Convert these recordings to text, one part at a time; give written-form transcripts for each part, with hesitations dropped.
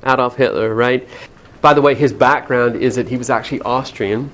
Adolf Hitler, right? By the way, his background is that he was actually Austrian.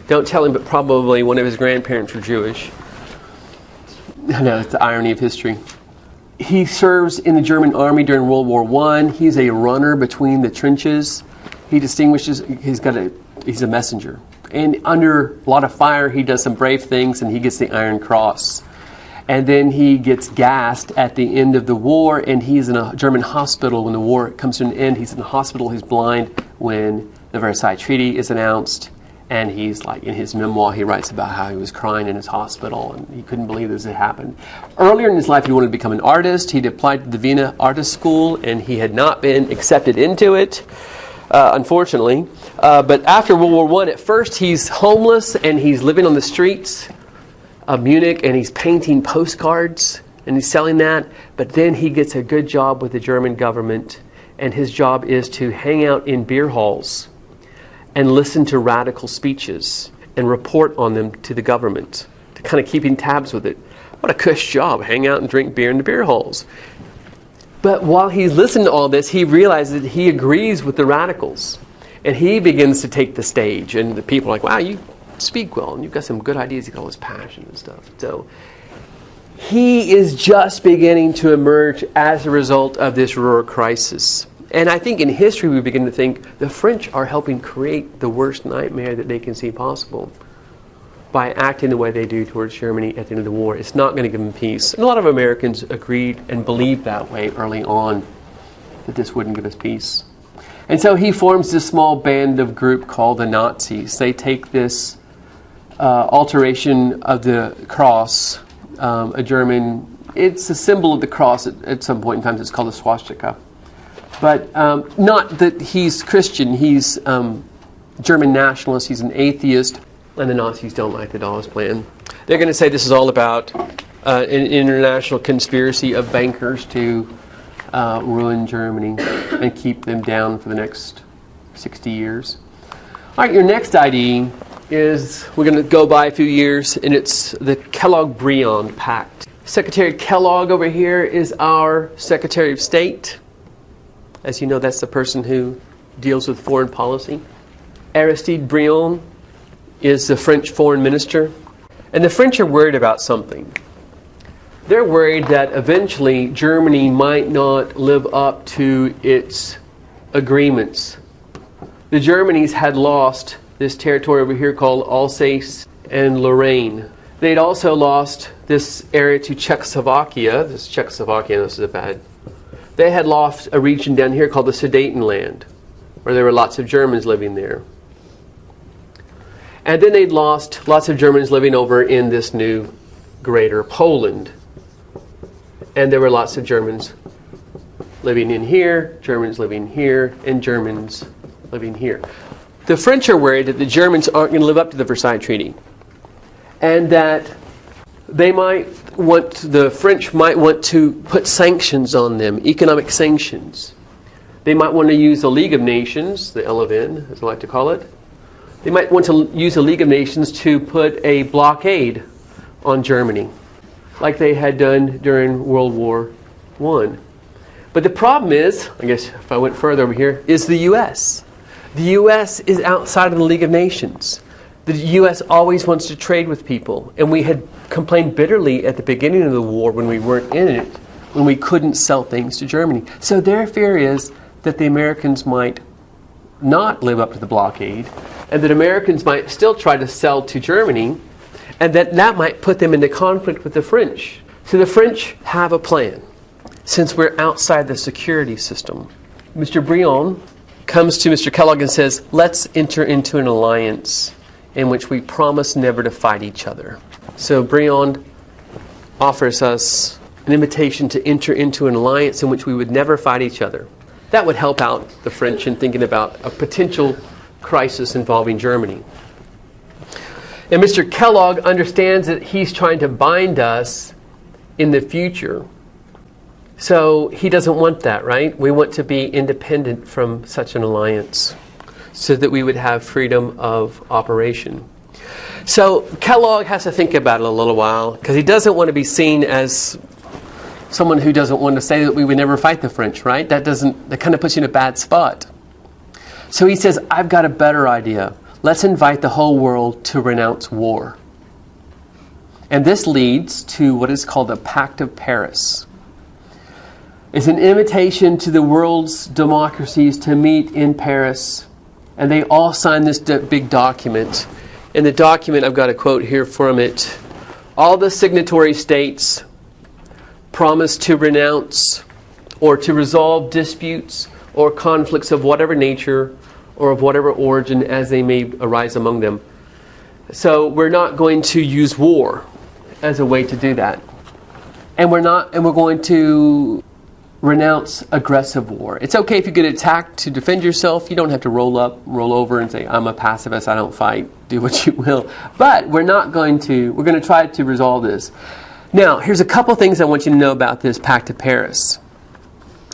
Don't tell him, but probably one of his grandparents were Jewish. I know, it's the irony of history. He serves in the German army during World War I. He's a runner between the trenches. He distinguishes, he's a messenger. And under a lot of fire, he does some brave things, and he gets the Iron Cross. And then he gets gassed at the end of the war, and he's in a German hospital when the war comes to an end. He's in the hospital, he's blind when the Versailles Treaty is announced. And he's like, in his memoir, he writes about how he was crying in his hospital, and he couldn't believe this had happened. Earlier in his life, he wanted to become an artist. He'd applied to the Vienna Artist School, and he had not been accepted into it, unfortunately. But after World War I, at first he's homeless, and he's living on the streets of Munich, and he's painting postcards, and he's selling that. But then he gets a good job with the German government, and his job is to hang out in beer halls and listen to radical speeches and report on them to the government, to kind of keeping tabs with it. What a cush job, hang out and drink beer in the beer halls. But while he's listening to all this, he realizes that he agrees with the radicals. And he begins to take the stage. And the people are like, wow, you speak well, and you've got some good ideas, you've got all this passion and stuff. So he is just beginning to emerge as a result of this Ruhr crisis. And I think in history we begin to think the French are helping create the worst nightmare that they can see possible by acting the way they do towards Germany at the end of the war. It's not going to give them peace. And a lot of Americans agreed and believed that way early on, that this wouldn't give us peace. And so he forms this small band of group called the Nazis. They take this alteration of the cross, a German, it's a symbol of the cross at some point in time. It's called a swastika. But not that he's Christian, he's German nationalist, he's an atheist, and the Nazis don't like the Dawes plan. They're going to say this is all about an international conspiracy of bankers to ruin Germany and keep them down for the next 60 years. All right, your next ID is, we're going to go by a few years, and it's the Kellogg-Briand Pact. Secretary Kellogg over here is our Secretary of State. As you know, that's the person who deals with foreign policy. Aristide Briand is the French foreign minister. And the French are worried about something. They're worried that eventually Germany might not live up to its agreements. The Germans had lost this territory over here called Alsace and Lorraine. They'd also lost this area to Czechoslovakia. This is a bad. They had lost a region down here called the Sudetenland, where there were lots of Germans living there. And then they'd lost lots of Germans living over in this new greater Poland. And there were lots of Germans living in here, Germans living here, and Germans living here. The French are worried that the Germans aren't going to live up to the Versailles Treaty. And that the French might want to put sanctions on them, economic sanctions. They might want to use the League of Nations, the LFN, as I like to call it. They might want to use the League of Nations to put a blockade on Germany, like they had done during World War I. But the problem is, I guess if I went further over here, is the U.S. The U.S. is outside of the League of Nations. The U.S. always wants to trade with people. And we had complained bitterly at the beginning of the war when we weren't in it, when we couldn't sell things to Germany. So their fear is that the Americans might not live up to the blockade, and that Americans might still try to sell to Germany, and that might put them into conflict with the French. So the French have a plan, since we're outside the security system. Mr. Briand comes to Mr. Kellogg and says, let's enter into an alliance in which we promise never to fight each other. So Briand offers us an invitation to enter into an alliance in which we would never fight each other. That would help out the French in thinking about a potential crisis involving Germany. And Mr. Kellogg understands that he's trying to bind us in the future. So he doesn't want that, right? We want to be independent from such an alliance so that we would have freedom of operation. So Kellogg has to think about it a little while because he doesn't want to be seen as someone who doesn't want to say that we would never fight the French, right? That kind of puts you in a bad spot. So he says, I've got a better idea. Let's invite the whole world to renounce war. And this leads to what is called the Pact of Paris. It's an invitation to the world's democracies to meet in Paris. And they all sign this big document. In the document, I've got a quote here from it. All the signatory states promise to renounce or to resolve disputes or conflicts of whatever nature or of whatever origin as they may arise among them. So we're not going to use war as a way to do that. And we're going to renounce aggressive war. It's okay if you get attacked to defend yourself. You don't have to roll over and say, I'm a pacifist, I don't fight, do what you will. But we're going to try to resolve this. Now, here's a couple things I want you to know about this Pact of Paris.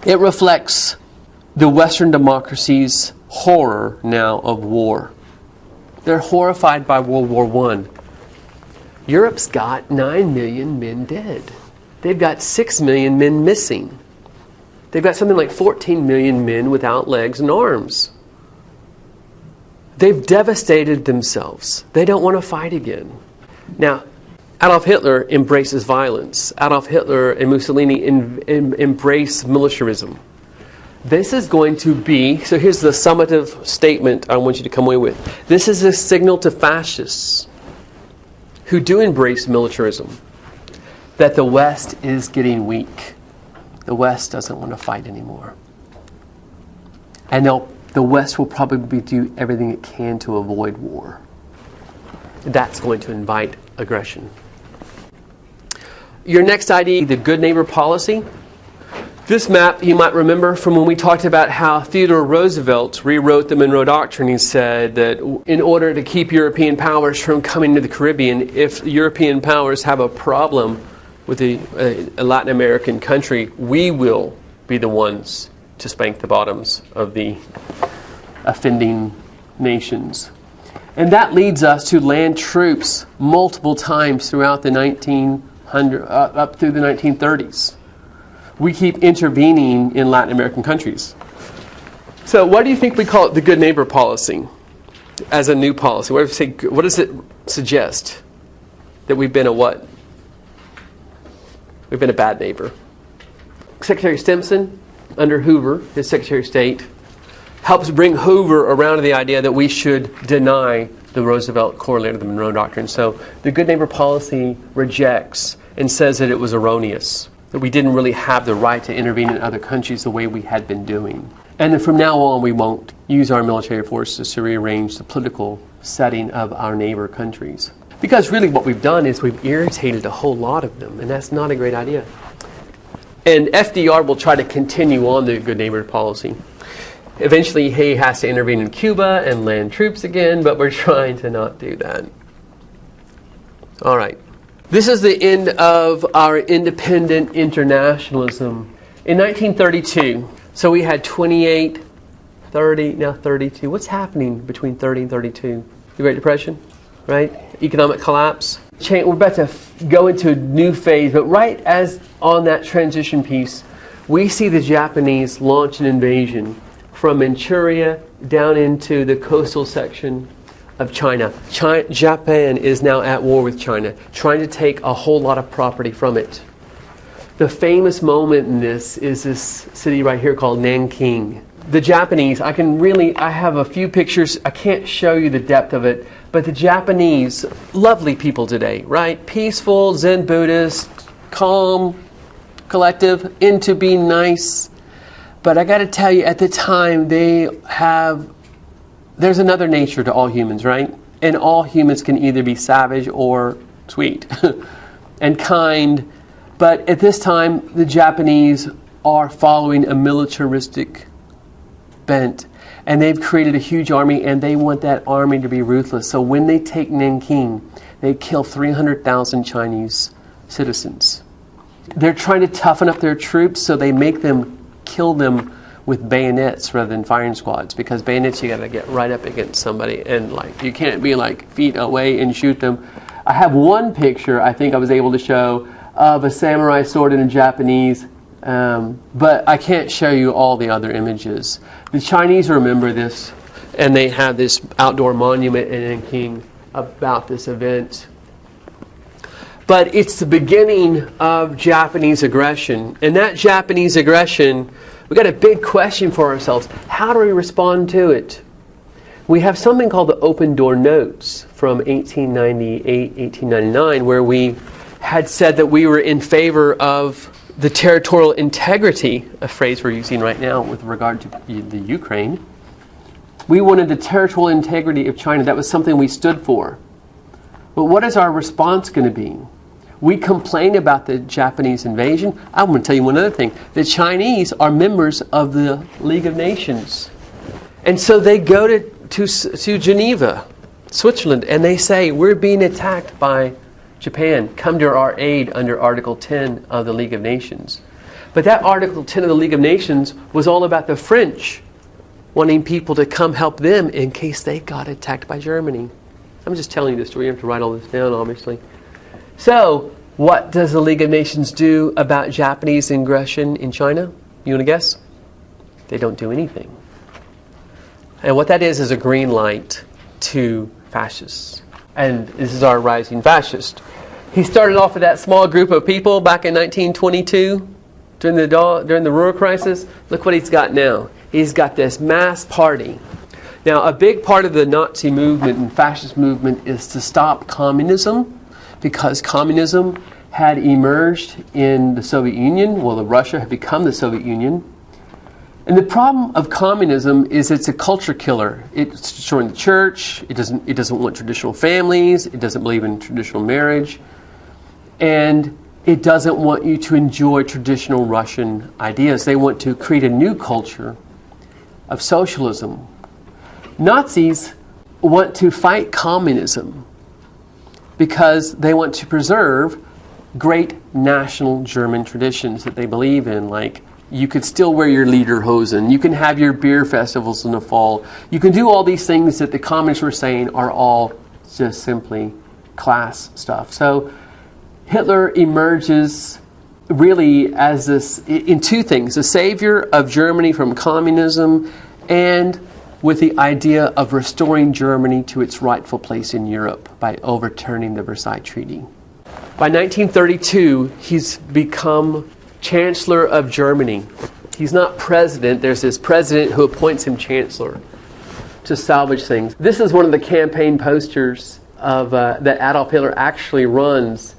It reflects the Western democracies' horror now of war. They're horrified by World War I. Europe's got 9 million men dead. They've got 6 million men missing. They've got something like 14 million men without legs and arms. They've devastated themselves. They don't want to fight again. Now, Adolf Hitler embraces violence. Adolf Hitler and Mussolini embrace militarism. This is going to be, so here's the summative statement I want you to come away with. This is a signal to fascists who do embrace militarism that the West is getting weak. The West doesn't want to fight anymore. And the West will probably do everything it can to avoid war. That's going to invite aggression. Your next idea, the good neighbor policy. This map you might remember from when we talked about how Theodore Roosevelt rewrote the Monroe Doctrine. He said that in order to keep European powers from coming to the Caribbean, if European powers have a problem with a Latin American country, we will be the ones to spank the bottoms of the offending nations. And that leads us to land troops multiple times throughout the up through the 1930s. We keep intervening in Latin American countries. So why do you think we call it the good neighbor policy as a new policy? What does it suggest? That we've been a what? We've been a bad neighbor. Secretary Stimson, under Hoover, his Secretary of State, helps bring Hoover around to the idea that we should deny the Roosevelt correlated the Monroe Doctrine. So the good neighbor policy rejects and says that it was erroneous, that we didn't really have the right to intervene in other countries the way we had been doing. And then from now on, we won't use our military forces to rearrange the political setting of our neighbor countries. Because really what we've done is we've irritated a whole lot of them, and that's not a great idea. And FDR will try to continue on the good neighbor policy. Eventually, he has to intervene in Cuba and land troops again, but we're trying to not do that. All right. This is the end of our independent internationalism. In 1932, so we had 28, 30, now 32. What's happening between 30 and 32? The Great Depression, right? Economic collapse. We're about to go into a new phase, but right as on that transition piece, we see the Japanese launch an invasion from Manchuria down into the coastal section of China. Japan is now at war with China, trying to take a whole lot of property from it. The famous moment in this is this city right here called Nanking. The Japanese, I have a few pictures. I can't show you the depth of it, but the Japanese, lovely people today, right? Peaceful, Zen Buddhist, calm, collective, into being nice. But I got to tell you, at the time, there's another nature to all humans, right? And all humans can either be savage or sweet and kind. But at this time, the Japanese are following a militaristic bent. And they've created a huge army, and they want that army to be ruthless. So when they take Nanking, they kill 300,000 Chinese citizens. They're trying to toughen up their troops, so they make them kill them with bayonets rather than firing squads, because bayonets you got to get right up against somebody and you can't be feet away and shoot them. I have one picture I think I was able to show of a samurai sword in a Japanese, but I can't show you all the other images. The Chinese remember this, and they have this outdoor monument in Nanking about this event. But it's the beginning of Japanese aggression. And that Japanese aggression, we've got a big question for ourselves. How do we respond to it? We have something called the Open Door Notes from 1898, 1899, where we had said that we were in favor of the territorial integrity, a phrase we're using right now with regard to the Ukraine. We wanted the territorial integrity of China. That was something we stood for. But what is our response going to be? We complain about the Japanese invasion. I want to tell you one other thing. The Chinese are members of the League of Nations. And so they go to Geneva, Switzerland, and they say, we're being attacked by Japan. Come to our aid under Article 10 of the League of Nations. But that Article 10 of the League of Nations was all about the French wanting people to come help them in case they got attacked by Germany. I'm just telling you this story. You have to write all this down, obviously. So, what does the League of Nations do about Japanese aggression in China? You want to guess? They don't do anything. And what that is a green light to fascists. And this is our rising fascist. He started off with that small group of people back in 1922 during the Ruhr crisis. Look what he's got now. He's got this mass party. Now, a big part of the Nazi movement and fascist movement is to stop communism, because communism had emerged in the Soviet Union. Well, Russia had become the Soviet Union. And the problem of communism is it's a culture killer. It's destroying the church. It doesn't want traditional families. It doesn't believe in traditional marriage. And it doesn't want you to enjoy traditional Russian ideas. They want to create a new culture of socialism. Nazis want to fight communism because they want to preserve great national German traditions that they believe in, like you could still wear your lederhosen, you can have your beer festivals in the fall, you can do all these things that the communists were saying are all just simply class stuff. So Hitler emerges really as this, in two things, the savior of Germany from communism, and with the idea of restoring Germany to its rightful place in Europe by overturning the Versailles Treaty. By 1932, he's become Chancellor of Germany. He's not president. There's this president who appoints him Chancellor to salvage things. This is one of the campaign posters of that Adolf Hitler actually runs.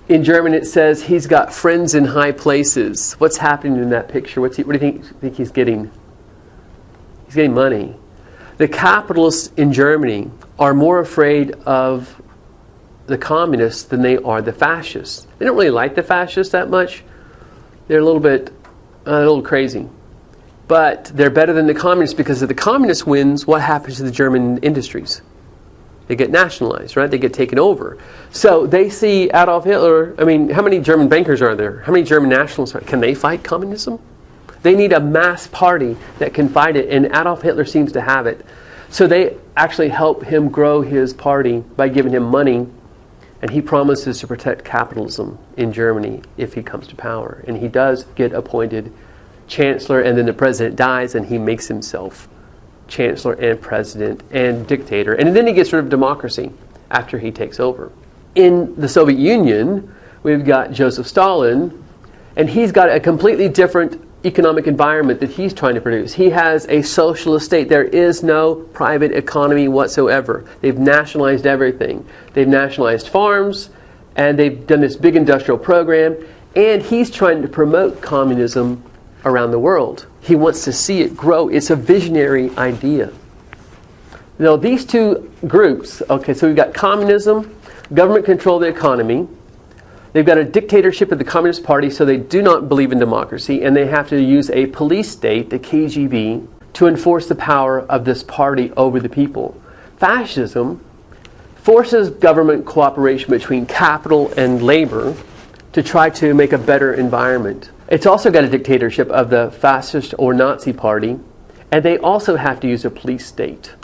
In German, it says he's got friends in high places. What's happening in that picture? What do you think he's getting? He's getting money. The capitalists in Germany are more afraid of the communists than they are the fascists. They don't really like the fascists that much. They're a little crazy. But they're better than the communists, because if the communist wins, what happens to the German industries? They get nationalized, right? They get taken over. So they see Adolf Hitler. I mean, how many German bankers are there? How many German nationalists can they fight communism? They need a mass party that can fight it, and Adolf Hitler seems to have it. So they actually help him grow his party by giving him money, and he promises to protect capitalism in Germany if he comes to power. And he does get appointed chancellor, and then the president dies, and he makes himself chancellor and president and dictator. And then he gets rid of democracy after he takes over. In the Soviet Union, we've got Joseph Stalin, and he's got a completely different economic environment that he's trying to produce. He has a socialist state. There is no private economy whatsoever. They've nationalized everything. They've nationalized farms, and they've done this big industrial program, and he's trying to promote communism around the world. He wants to see it grow. It's a visionary idea. Now, these two groups, okay, so we've got communism, government control the economy. They've got a dictatorship of the Communist Party, so they do not believe in democracy, and they have to use a police state, the KGB, to enforce the power of this party over the people. Fascism forces government cooperation between capital and labor to try to make a better environment. It's also got a dictatorship of the fascist or Nazi party, and they also have to use a police state.